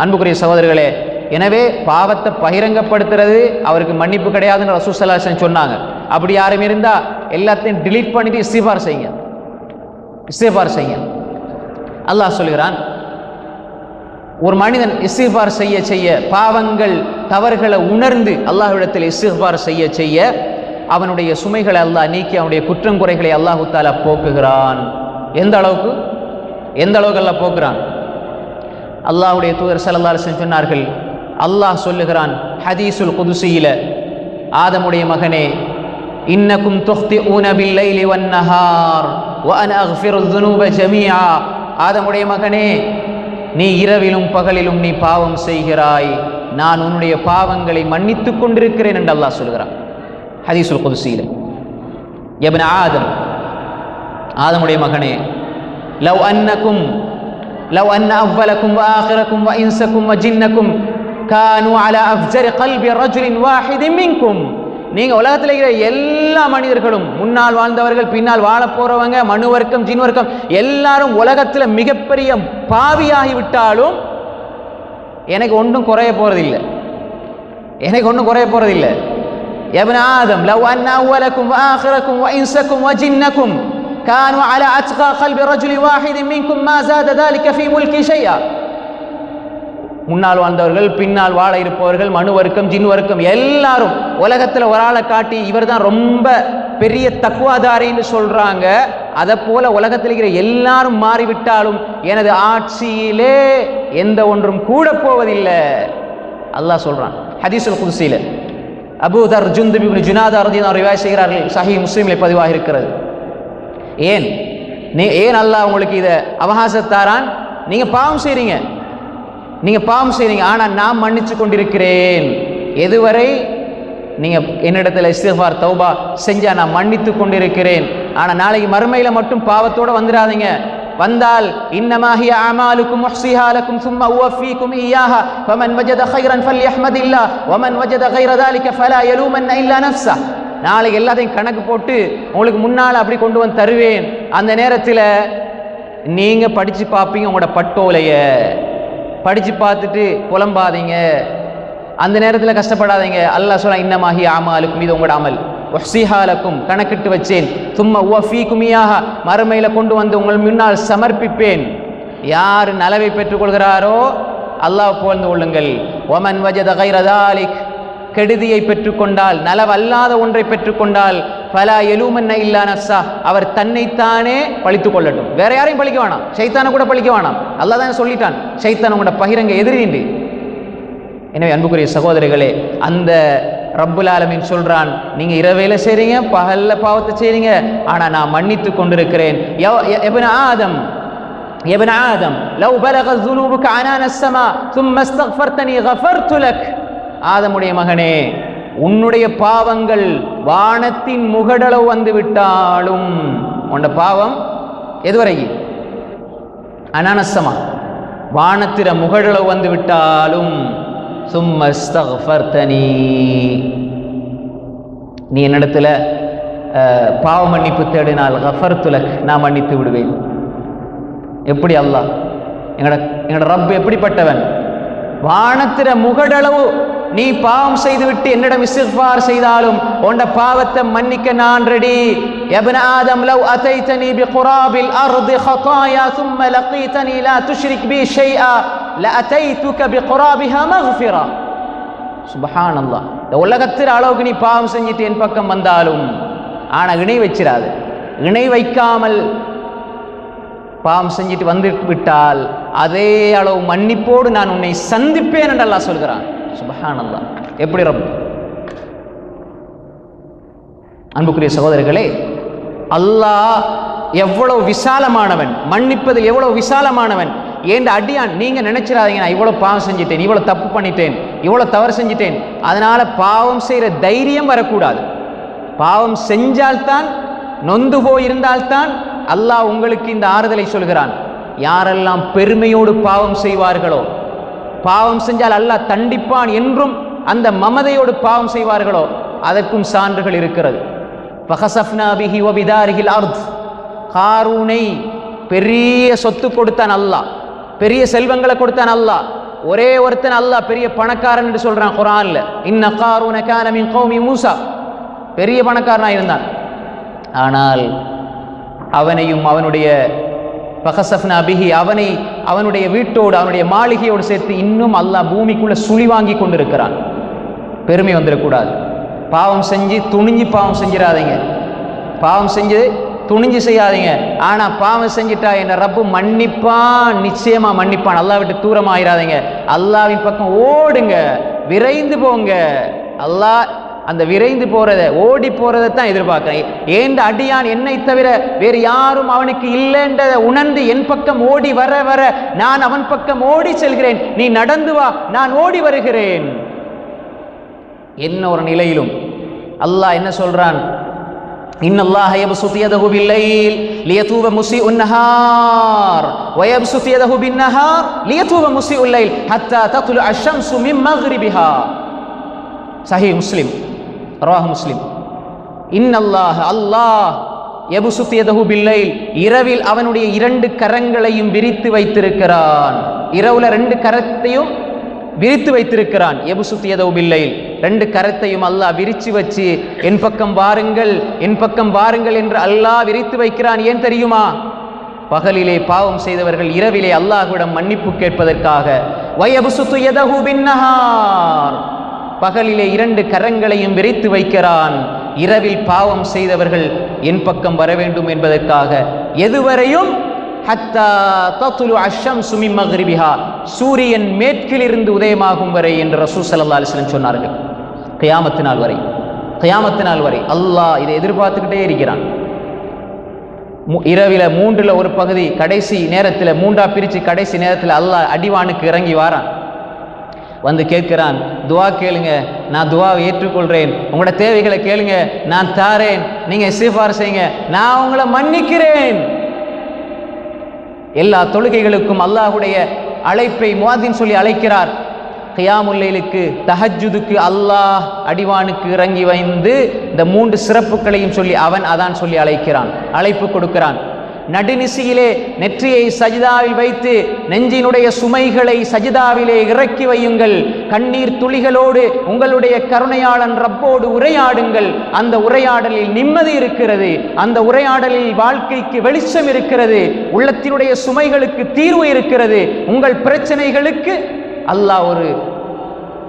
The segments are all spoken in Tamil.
அன்புக்குரிய சகோதரர்களே, எனவே பாவத்தை பகிரங்கப்படுத்துறது அவருக்கு மன்னிப்பு கிடையாதுன்னு ரசூல் ஸல்லல்லாஹு அலைஹி வஸல்லம் சொன்னாங்க. அப்படி யாரும் இருந்தா எல்லாத்தையும் டிலீட் பண்ணிட்டு இஸ்திக்ஃபார் செய்யுங்க, இஸ்திக்ஃபார் செய்யுங்க. அல்லாஹ் சொல்கிறான், ஒரு மனிதன் இஸ்திக்ஃபார் செய்ய செய்ய, பாவங்கள் தவறுகளை உணர்ந்து அல்லாஹ்விடத்தில் இஸ்திக்ஃபார் செய்ய செய்ய அவனுடைய சுமைகளை அல்லாஹ் நீக்கி அவனுடைய குற்றம் குறைகளை அல்லாஹு தஆலா போக்குகிறான். எந்த அளவுக்கு அல்லாஹ் போக்குறான்? அல்லாஹ்வுடைய தூதர் ஸல்லல்லாஹு அலைஹி வஸல்லம் சொன்னார்கள், அல்லாஹ் சொல்லுகிறான் ஹதீஸுல் குதுஸியில, ஆதமுடைய மகனே, இன்னக்கும் துக்திஊன பில்லைலி வன்னஹார் வ அன அக்ஃபிருல் ذுனூப ஜமீஆ. ஆதமுடைய மகனே, நீ இரவிலும் பகலிலும் நீ பாவம் செய்கிறாய், நான் உன்னுடைய பாவங்களை மன்னித்துக் கொண்டிருக்கிறேன் என்று அல்லாஹ் சொல்கிறான் ஹதீஸுல் குதுஸியில. இப்னு ஆதம், ஆதமுடைய மகனே, லவ் அன்ன அவ்வலக்கும் வ ஆகிரக்கும் வ இன்சக்கும் வ ஜின்னக்கும் கானூ அலா அஃஜரி கல்பி ரஜுலின் வாஹிதின் மின்கும். நீங்க உலகத்தில் இருக்கிற எல்லா மனிதர்களும், முன்னால் வாழ்ந்தவர்கள், பின்னால் வாழ போறவங்க, மனு வர்க்கம், ஜின் வர்க்கம், எல்லாரும் உலகத்தில் மிகப்பெரிய பாவியாகி விட்டாலும் எனக்கு ஒன்றும் குறைய போறதில்லை, எனக்கு ஒன்றும் குறைய போறதில்லை. யப்ன ஆதம், லவ் அன்ன அவ்வலக்கும் வ ஆகிரக்கும் வ இன்சக்கும் வ ஜின்னக்கும் கானூ அலா அத்கா கல்பி ரஜுலின் வாஹிதின் மின்கும் மா ஸாத ذلك ஃபீ முல்கி ஷைஆ. முன்னால் வாழ்ந்தவர்கள், பின்னால் வாழ இருப்பவர்கள், மனு வர்க்கம், ஜின் வர்க்கம், எல்லாரும் உலகத்தில் ஒரு ஆளை காட்டி இவர் தான் ரொம்ப பெரிய தக்வாதாரின்னு சொல்றாங்க. அதை போல உலகத்தில் இருக்கிற எல்லாரும் மாறிவிட்டாலும் எனது ஆட்சியிலே எந்த ஒன்றும் கூட போவதில்லை அல்லாஹ் சொல்றான் ஹதீஸுல் குதுஸில. அபூ தர் ஜுந்துப் இப்னு ஜுனாதா ரலியல்லாஹு அன்ஹு ரிவாயத் செய்கிறார்கள், சஹீஹ் முஸ்லிமில் பதிவாக இருக்கிறது. ஏன் அல்லாஹ் உங்களுக்கு இதை அவகாசத்தாரான்? நீங்க பாவம் செய்றீங்க, ஆனா நான் மன்னிச்சு கொண்டிருக்கிறேன். எதுவரை? நீங்க என்னிடத்துல இஸ்திக்ஃபார் தௌபா செஞ்சா நான் மன்னித்து கொண்டிருக்கிறேன். ஆனா நாளைக்கு மறுமையில மட்டும் பாவத்தோட வந்துடாதீங்க. வந்தால் இன்னமா ஹிய அமாலுக்கும் உஹ்ஸிஹா லக்கும் ثم உவஃபீக்கும் இய்யாஹா ஃபமன் வஜத கைரன் ஃபல்யஹ்மதில்லாஹ் வமன் வஜத கைர ذلك ஃபலா யலூமன்ன இல்லா நஃப்ஸஹ். நாளைக்கு எல்லாத்தையும் கணக்கு போட்டு உங்களுக்கு முன்னால் அப்படி கொண்டு வந்து தருவேன். அந்த நேரத்தில் நீங்க படிச்சு பார்ப்பீங்க, உங்களோட பட்டோலைய படிச்சு பார்த்துட்டு புலம்பாதீங்க, அந்த நேரத்தில் கஷ்டப்படாதீங்க. அல்லாஹ் சொல்றான், இன்னமாஹி அமாலுக்கும், இது உங்களோட அமல், உஹ்ஸிஹாலக்கும், கணக்கிட்டு வச்சேன், தும்ம உவஃபீக்கும் இய்யாஹா, மறுமையில கொண்டு வந்து உங்கள் முன்னால் சமர்ப்பிப்பேன். யார் நலவை பெற்றுக்கொள்கிறாரோ அல்லாஹ் புகழ்ந்து கொள்ளுங்கள். வமன் வஜத கைர ذلك, கெடுதியை பெற்றுக்கொண்டால், நலவல்லாத ஒன்றை பெற்றுக்கொண்டால், ஃபலா யலூமன்ன இல்லா நஃப்ஸா, அவர் தன்னைத்தானே பழித்துக் கொள்ளட்டும், வேற யாரையும் பழிக்க வேணாம், ஷைத்தானை கூட பழிக்க வேணாம். அல்லாஹ் தான் சொல்லிட்டான், ஷைத்தான் உங்களோட பகிரங்க எதிரிண்டு. எனவே அன்புக்குரிய சகோதரிகளே, அந்த ரப்புல் ஆலமீன் சொல்றான், நீங்க இரவேல செய்றீங்க, பகல்ல பாவத்தை செய்றீங்க, ஆனா நான் மன்னித்து கொண்டிருக்கிறேன். இப்ன ஆதம் லவ் பலக ذுனூபுக அனான ஸமா ثم استغفرتني غفرت لك. ஆதமுடைய மகனே, உன்னுடைய பாவங்கள் வானத்தின் முகடளவு வந்து விட்டாலும், உன்னுடைய பாவம் எதுவரை? அனானசமா, வானத்திர முகடளவு வந்து விட்டாலும், சும்ம ஸ்தக்ஃபர்தனி, நீ என்னிடத்துல பாவ மன்னிப்பு தேடினால், கஃபர்து லக், நான் மன்னித்து விடுவேன். எப்படி அல்லாஹ், எங்கட ரப் எப்படிப்பட்டவன்? வானத்திர முகடளவு நீ பாவம் செய்துவிட்டு என்னிடம் இஸ்திக்ஃபார் செய்தாலும் உன்ட பாவத்தை மன்னிக்க நான் ரெடி. யப்ன ஆதம் லவ் அதைதனி பிகுராபில் அர்தி ஹதாயா ثم لقيتني لا تشرك بي شيئا لاتيتك بقرابها مغفرة. சுப்ஹானல்லாஹ், இந்த உலகத்தின் அளவுக்கு நீ பாவம் செஞ்சிட்டு என் பக்கம் வந்தாலும், ஆனா இணை வச்சிராது, இணை வைக்காமல் பாவம் செஞ்சிட்டு வந்து விட்டால் அதே அளவு மன்னிப்போடு நான் உன்னை சந்திப்பேன் என்று அல்லாஹ் சொல்கிறான். சுப்ஹானல்லாஹ், எப்படி ரப்! அன்புக்குரிய சகோதரர்களே, அல்லாஹ் எவ்வளவு விசாலமானவன், மன்னிப்பதில் எவ்வளவு விசாலமானவன். ஏன் அடியான், நீங்க நினைச்சிடாதீங்க நான் இவ்வளவு பாவம் செஞ்சிட்டேன், இவ்வளவு தப்பு பண்ணிட்டேன், இவ்வளவு தவறு செஞ்சிட்டேன், அதனால பாவம் செய்யற தைரியம் வரக்கூடாது. பாவம் செஞ்சால்தான், நொந்து போயிருந்தால்தான் அல்லாஹ் உங்களுக்கு இந்த ஆறுதலை சொல்கிறான். யாரெல்லாம் பெருமையோடு பாவம் செய்வார்களோ, பாவம் செஞ்சால் அல்லாஹ் தண்டிப்பான் என்றும் அந்த மமதையோடு பாவம் செய்வார்களோ, அதற்கும் சான்றுகள் இருக்கிறது. ஃபகஸஃப்னா பிஹி வ பிதாரிஹில் அர்த், காரூனை பெரிய சொத்து கொடுத்தான் அல்லாஹ், பெரிய செல்வங்களை கொடுத்தான் அல்லாஹ். ஒரே ஒருத்தன் அல்லாஹ் பெரிய பணக்காரன் என்று சொல்றான் குர்ஆன்ல. இன்ன காரூன கான மின் கௌமி மூசா, பெரிய பணக்காரனாக இருந்தான். ஆனால் அவனையும் அவனுடைய பகசஃப்னா பிஹி, அவனுடைய வீட்டோடு அவனுடைய மாளிகையோடு சேர்த்து இன்னும் அல்லாஹ் பூமிக்குள்ள சுழி வாங்கி கொண்டிருக்கிறான். பெருமை வந்துடக்கூடாது. பாவம் செஞ்சு துணிஞ்சு பாவம் செஞ்சிடாதீங்க, பாவம் செஞ்சு துணிஞ்சு செய்யாதீங்க. ஆனா பாவம் செஞ்சிட்டா என்ன ரப்பு மன்னிப்பான், நிச்சயமா மன்னிப்பான். அல்லாஹ் விட்டு தூரமா ஆயிராதீங்க, அல்லாஹ்வின் பக்கம் ஓடுங்க, விரைந்து போங்க. அல்லாஹ் அந்த விரைந்து போறத ஓடி போறதை தான் எதிர்பார்க்கிறேன். ஏண்ட அடியான் என்னை தவிர வேறு யாரும் அவனுக்கு இல்லைன்றதை உணர்ந்து என் பக்கம் ஓடி வர வர நான் அவன் பக்கம் ஓடி செல்கிறேன். நீ நடந்து வா, நான் ஓடி வருகிறேன். என்ன ஒரு நிலையிலும் அல்லாஹ் என்ன சொல்றான்? இன்னல்லாஹ யப்சுது யதஹு பில்லைல் லியதூப முஸீஉன் நஹார் வ யப்சுது யதஹு பின்னஹார் லியதூப முஸீஉல் லைல் ஹத்தா தத்லுஅ அஷம்சு மின் மக்ரிபிஹா. சஹீஹ் முஸ்லிம், ரவாஹ் முஸ்லிம். இன்னல்லாஹ அல்லாஹ் யப்சுது யதஹு பில்லைல், இரவில் அவனுடைய இரண்டு கரங்களையும் விரித்து வைத்திருக்கிறான். இரவுல ரெண்டு கரத்தையும் விரித்து வைத்திருக்கிறான். யப்சுது யதஹு பில்லைல், ரெண்டு கரத்தையும் அல்லாஹ் விரிச்சு வச்சு என் பக்கம் வாருங்கள், என் பக்கம் வாருங்கள் என்று அல்லாஹ் விரித்து வைக்கிறான். ஏன் தெரியுமா? பகலிலே பாவம் செய்தவர்கள் இரவிலே அல்லாஹ்விடம் மன்னிப்பு கேட்பதற்காக. வயப்சுது யதஹு பின்னஹார், பகலிலே இரண்டு கரங்களையும் விரித்து வைக்கிறான். இரவில் பாவம் செய்தவர்கள் என் பக்கம் வர வேண்டும் என்பதற்காக. எதுவரையும்? ஹத்தா தத்லுஅ அஷம்சு மின் மக்ரிபிஹா, சூரியன் மேற்கிலிருந்து உதயமாகும் வரை என்று ரசூல் ஸல்லல்லாஹு அலைஹி வஸல்லம் சொன்னார்கள். கியாமத்து நாள் வரை, கியாமத்து நாள் வரை அல்லாஹ் இதை எதிர்பார்த்துக்கிட்டே இருக்கிறான். இரவில மூன்றுல ஒரு பகுதி கடைசி நேரத்தில் மூன்றா பிரிச்சு கடைசி நேரத்தில் அல்லாஹ் அடிவானுக்கு இறங்கி வாரான். வந்து கேட்கிறான், துவா கேளுங்க, நான் துவாவை ஏற்றுக்கொள்றேன். உங்களோட தேவைகளை கேளுங்க, நான் தாரேன். நீங்க இஸ்திக்ஃபார் செய்யுங்க, நான் உங்களை மன்னிக்கிறேன். எல்லா தொழுகைகளுக்கும் அல்லாஹ்வுடைய அழைப்பை முஅத்தின் சொல்லி அழைக்கிறார். கியாமுல் லைலுக்கு, தஹஜ்ஜுதுக்கு அல்லாஹ் அடிவானுக்கு இறங்கி வந்து இந்த மூன்று சிறப்புகளையும் சொல்லி அவன் அதான் சொல்லி அழைக்கிறான், அழைப்பு கொடுக்கிறான். நடுநிசியிலே நெற்றியை சஜிதாவில் வைத்து நெஞ்சினுடைய சுமைகளை சஜிதாவிலே இறக்கி வையுங்கள். கண்ணீர் துளிகளோடு உங்களுடைய கருணையாளன் ரப்போடு உரையாடுங்கள். அந்த உரையாடலில் நிம்மதி இருக்கிறது, அந்த உரையாடலில் வாழ்க்கைக்கு வெளிச்சம் இருக்கிறது, உள்ளத்தினுடைய சுமைகளுக்கு தீர்வு இருக்கிறது. உங்கள் பிரச்சனைகளுக்கு அல்லாஹ் ஒரு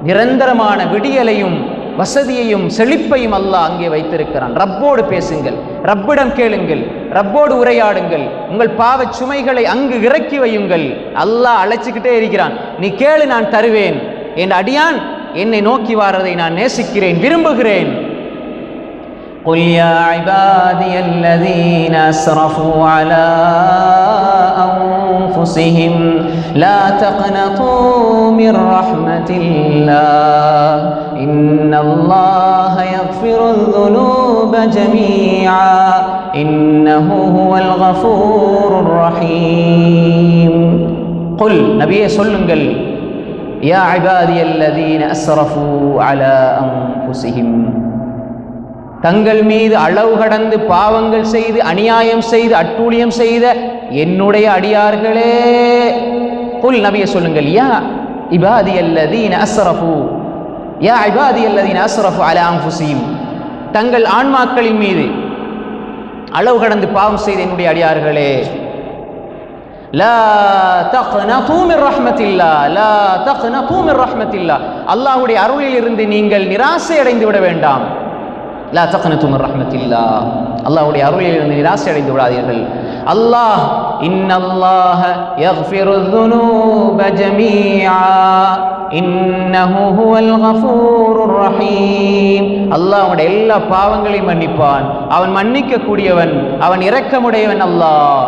நிரந்தரமான விடியலையும் வசதியையும் செழிப்பையும் அல்லாஹ் அங்கே வைத்திருக்கிறான். ரப்போடு பேசுங்கள், ரப்பிடம் கேளுங்கள், ரப்போடு உரையாடுங்கள். உங்கள் பாவச் சுமைகளை அங்கு இறக்கி வையுங்கள். அல்லாஹ் அழைச்சிக்கிட்டே இருக்கிறான். நீ கேளு, நான் தருவேன். என் அடியான் என்னை நோக்கி வாரதை நான் நேசிக்கிறேன், விரும்புகிறேன். قل يا عبادي الذين أسرفوا على أنفسهم لا تقنطوا من رحمة الله إن الله يغفر الذنوب جميعا إنه هو الغفور الرحيم. قل நபியே சொல்லுங்கள், يا عبادي الذين أسرفوا على أنفسهم, தங்கள் மீது அளவு கடந்து பாவங்கள் செய்து அநியாயம் செய்து அட்டூழியம் செய்த என்னுடைய அடியார்களே. குல் நபியே சொல்லுங்கள், யா இபாதியல்லதீன அஸ்ரஃபு, யா இபாதியல்லதீன அஸ்ரஃபு அலா அன்ஃபுஸிஹிம், தங்கள் ஆன்மாக்களின் மீது அளவு கடந்து பாவம் செய்த என்னுடைய அடியார்களே. லா தக்னது மின் ரஹ்மத்தில்லாஹ், லா தக்னது மின் ரஹ்மத்தில்லாஹ், அல்லாஹ்வுடைய அருளில் இருந்து நீங்கள் நிராசை அடைந்து விட வேண்டாம். லா தக்னது மின் ரஹ்மத்தில்லாஹ், அல்லாஹ்வுடைய அருளில் இருந்து நிராசை அடைந்து விடாதீர்கள். அல்லாஹ் இன்னல்லாஹ யக்ஃபிரு ذுனூப ஜமீஆ இன்னஹு ஹுவல் கஃபூருர் ரஹீம். அல்லாஹ் அவனுடைய எல்லா பாவங்களையும் மன்னிப்பான். அவன் மன்னிக்க கூடியவன், அவன் இரக்கமுடையவன். அல்லாஹ்